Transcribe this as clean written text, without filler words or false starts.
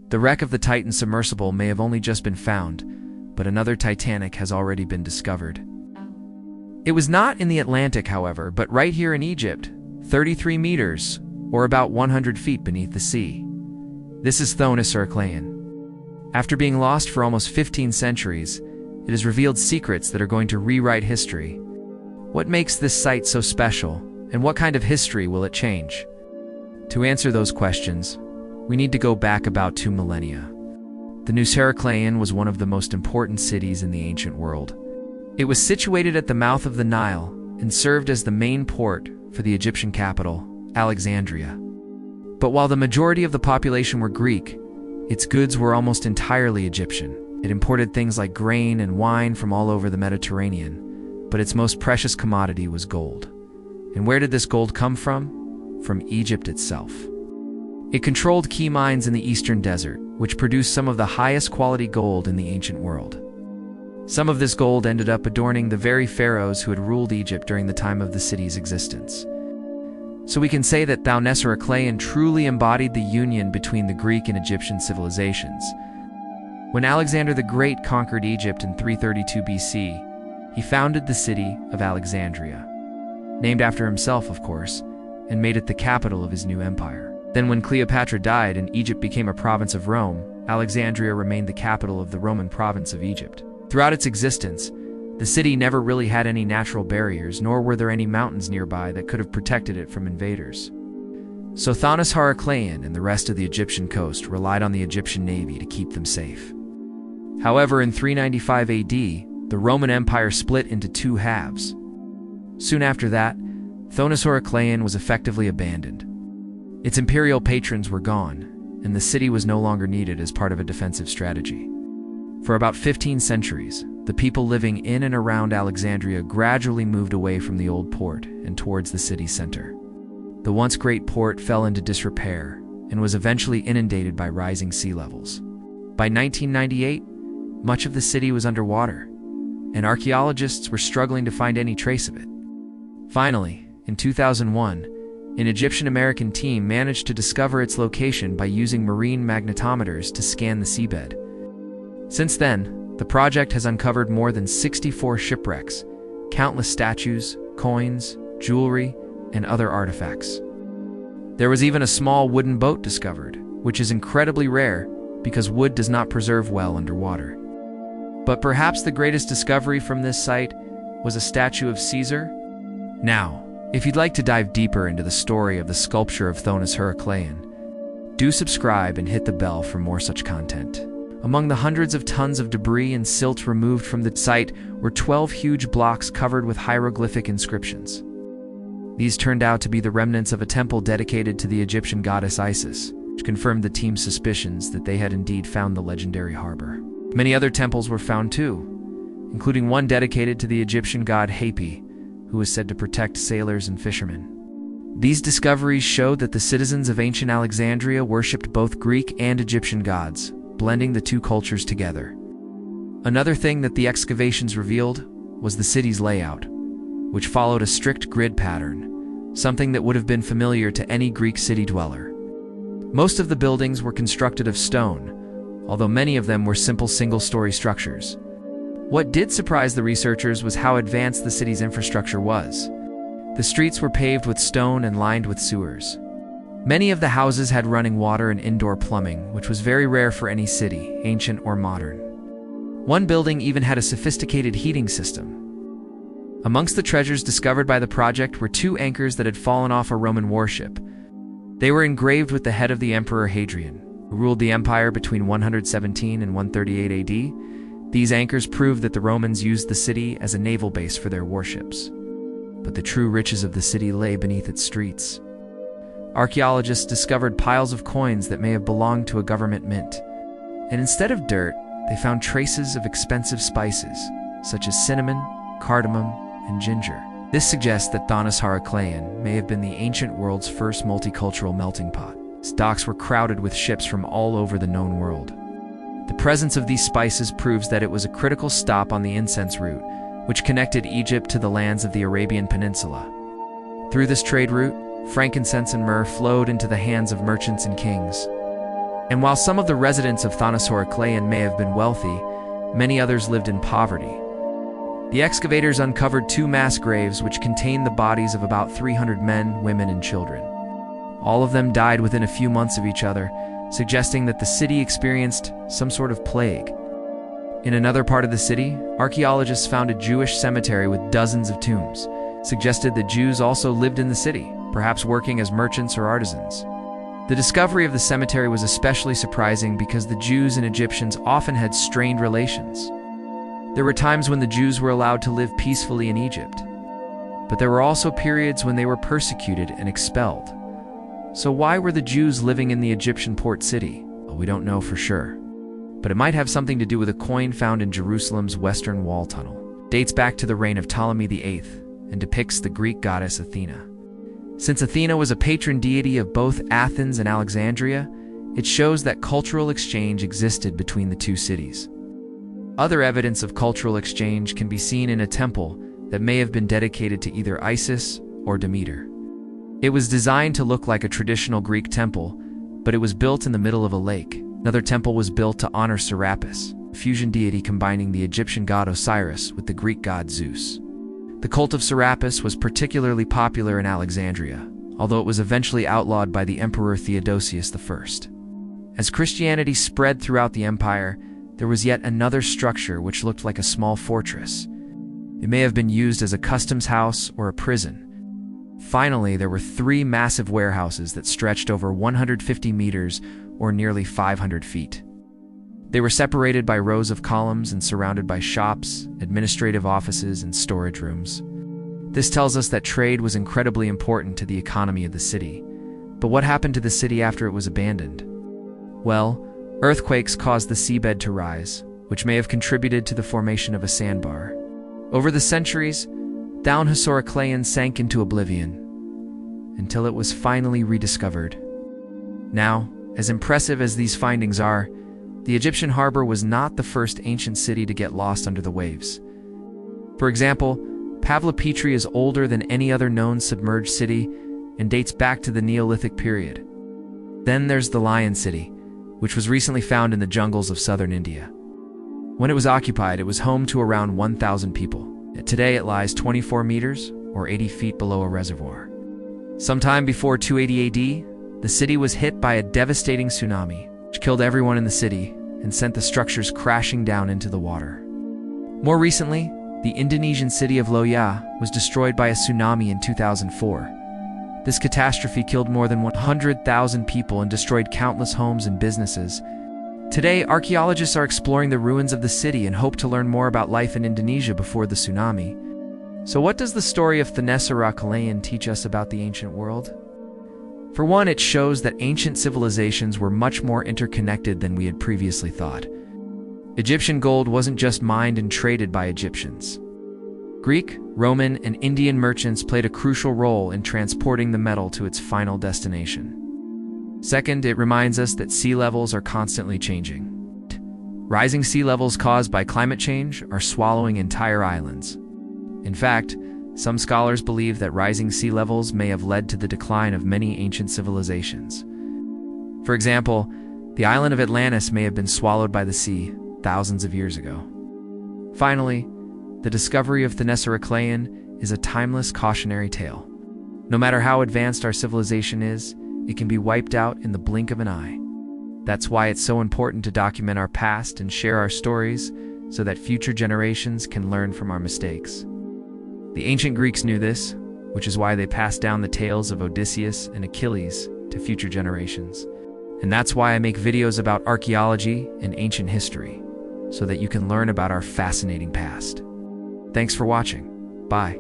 The wreck of the Titan submersible may have only just been found, but another Titanic has already been discovered. It was not in the Atlantic, however, but right here in Egypt, 33 meters, or about 100 feet beneath the sea. This is Thonis-Heracleion. After being lost for almost 15 centuries, it has revealed secrets that are going to rewrite history. What makes this site so special, and what kind of history will it change? To answer those questions, we need to go back about 2 millennia. The Thonis-Heracleion was one of the most important cities in the ancient world. It was situated at the mouth of the Nile and served as the main port for the Egyptian capital, Alexandria. But while the majority of the population were Greek, its goods were almost entirely Egyptian. It imported things like grain and wine from all over the Mediterranean, but its most precious commodity was gold. And where did this gold come from? From Egypt itself. It controlled key mines in the eastern desert, which produced some of the highest quality gold in the ancient world. Some of this gold ended up adorning the very pharaohs who had ruled Egypt during the time of the city's existence. So we can say that Thonis-Heracleion truly embodied the union between the Greek and Egyptian civilizations. When Alexander the Great conquered Egypt in 332 BC, he founded the city of Alexandria, named after himself, of course, and made it the capital of his new empire. Then when Cleopatra died and Egypt became a province of Rome, Alexandria remained the capital of the Roman province of Egypt. Throughout its existence, the city never really had any natural barriers, nor were there any mountains nearby that could have protected it from invaders. So Thonis-Heracleion and the rest of the Egyptian coast relied on the Egyptian navy to keep them safe. However, in 395 AD, the Roman Empire split into 2 halves. Soon after that, Thonis-Heracleion was effectively abandoned. Its imperial patrons were gone, and the city was no longer needed as part of a defensive strategy. For about 15 centuries, the people living in and around Alexandria gradually moved away from the old port and towards the city's center. The once great port fell into disrepair and was eventually inundated by rising sea levels. By 1998, much of the city was underwater, and archaeologists were struggling to find any trace of it. Finally, in 2001, an Egyptian-American team managed to discover its location by using marine magnetometers to scan the seabed. Since then, the project has uncovered more than 64 shipwrecks, countless statues, coins, jewelry, and other artifacts. There was even a small wooden boat discovered, which is incredibly rare because wood does not preserve well underwater. But perhaps the greatest discovery from this site was a statue of Caesar? Now, if you'd like to dive deeper into the story of the sculpture of Thonis-Heracleion, do subscribe and hit the bell for more such content. Among the hundreds of tons of debris and silt removed from the site were 12 huge blocks covered with hieroglyphic inscriptions. These turned out to be the remnants of a temple dedicated to the Egyptian goddess Isis, which confirmed the team's suspicions that they had indeed found the legendary harbor. Many other temples were found too, including one dedicated to the Egyptian god Hapi, who was said to protect sailors and fishermen. These discoveries showed that the citizens of ancient Alexandria worshipped both Greek and Egyptian gods, blending the 2 cultures together. Another thing that the excavations revealed was the city's layout, which followed a strict grid pattern, something that would have been familiar to any Greek city dweller. Most of the buildings were constructed of stone, although many of them were simple single-story structures. What did surprise the researchers was how advanced the city's infrastructure was. The streets were paved with stone and lined with sewers. Many of the houses had running water and indoor plumbing, which was very rare for any city, ancient or modern. One building even had a sophisticated heating system. Amongst the treasures discovered by the project were 2 anchors that had fallen off a Roman warship. They were engraved with the head of the Emperor Hadrian, who ruled the empire between 117 and 138 AD. These anchors proved that the Romans used the city as a naval base for their warships. But the true riches of the city lay beneath its streets. Archaeologists discovered piles of coins that may have belonged to a government mint. And instead of dirt, they found traces of expensive spices, such as cinnamon, cardamom, and ginger. This suggests that Thonis-Heracleion may have been the ancient world's first multicultural melting pot. Its docks were crowded with ships from all over the known world. The presence of these spices proves that it was a critical stop on the incense route, which connected Egypt to the lands of the Arabian Peninsula. Through this trade route, frankincense and myrrh flowed into the hands of merchants and kings. And while some of the residents of Thonis-Heracleion may have been wealthy, many others lived in poverty. The excavators uncovered 2 mass graves which contained the bodies of about 300 men, women, and children. All of them died within a few months of each other, suggesting that the city experienced some sort of plague. In another part of the city, archaeologists found a Jewish cemetery with dozens of tombs, suggested that Jews also lived in the city, perhaps working as merchants or artisans. The discovery of the cemetery was especially surprising because the Jews and Egyptians often had strained relations. There were times when the Jews were allowed to live peacefully in Egypt, but there were also periods when they were persecuted and expelled. So why were the Jews living in the Egyptian port city? Well, we don't know for sure, but it might have something to do with a coin found in Jerusalem's western wall tunnel. It dates back to the reign of Ptolemy VIII and depicts the Greek goddess Athena. Since Athena was a patron deity of both Athens and Alexandria, it shows that cultural exchange existed between the two cities. Other evidence of cultural exchange can be seen in a temple that may have been dedicated to either Isis or Demeter. It was designed to look like a traditional Greek temple, but it was built in the middle of a lake. Another temple was built to honor Serapis, a fusion deity combining the Egyptian god Osiris with the Greek god Zeus. The cult of Serapis was particularly popular in Alexandria, although it was eventually outlawed by the Emperor Theodosius I. As Christianity spread throughout the empire, there was yet another structure which looked like a small fortress. It may have been used as a customs house or a prison. Finally, there were 3 massive warehouses that stretched over 150 meters or nearly 500 feet. They were separated by rows of columns and surrounded by shops, administrative offices, and storage rooms. This tells us that trade was incredibly important to the economy of the city. But what happened to the city after it was abandoned? Well, earthquakes caused the seabed to rise, which may have contributed to the formation of a sandbar. Over the centuries, Thonis-Heracleion sank into oblivion, until it was finally rediscovered. Now, as impressive as these findings are, the Egyptian harbor was not the first ancient city to get lost under the waves. For example, Pavlopetri is older than any other known submerged city and dates back to the Neolithic period. Then there's the Lion City, which was recently found in the jungles of southern India. When it was occupied, it was home to around 1,000 people. Today it lies 24 meters or 80 feet below a reservoir. Sometime before 280 AD, the city was hit by a devastating tsunami, which killed everyone in the city and sent the structures crashing down into the water. More recently, the Indonesian city of Loya was destroyed by a tsunami in 2004. This catastrophe killed more than 100,000 people and destroyed countless homes and businesses. Today, archaeologists are exploring the ruins of the city and hope to learn more about life in Indonesia before the tsunami. So what does the story of Thonis-Heracleion teach us about the ancient world? For one, it shows that ancient civilizations were much more interconnected than we had previously thought. Egyptian gold wasn't just mined and traded by Egyptians. Greek, Roman, and Indian merchants played a crucial role in transporting the metal to its final destination. Second, it reminds us that sea levels are constantly changing. Rising sea levels caused by climate change are swallowing entire islands. In fact, some scholars believe that rising sea levels may have led to the decline of many ancient civilizations. For example, the island of Atlantis may have been swallowed by the sea thousands of years ago. Finally, the discovery of Thonis-Heracleion is a timeless cautionary tale. No matter how advanced our civilization is, it can be wiped out in the blink of an eye. That's why it's so important to document our past and share our stories so that future generations can learn from our mistakes. The ancient Greeks knew this, which is why they passed down the tales of Odysseus and Achilles to future generations. And that's why I make videos about archaeology and ancient history, so that you can learn about our fascinating past. Thanks for watching. Bye.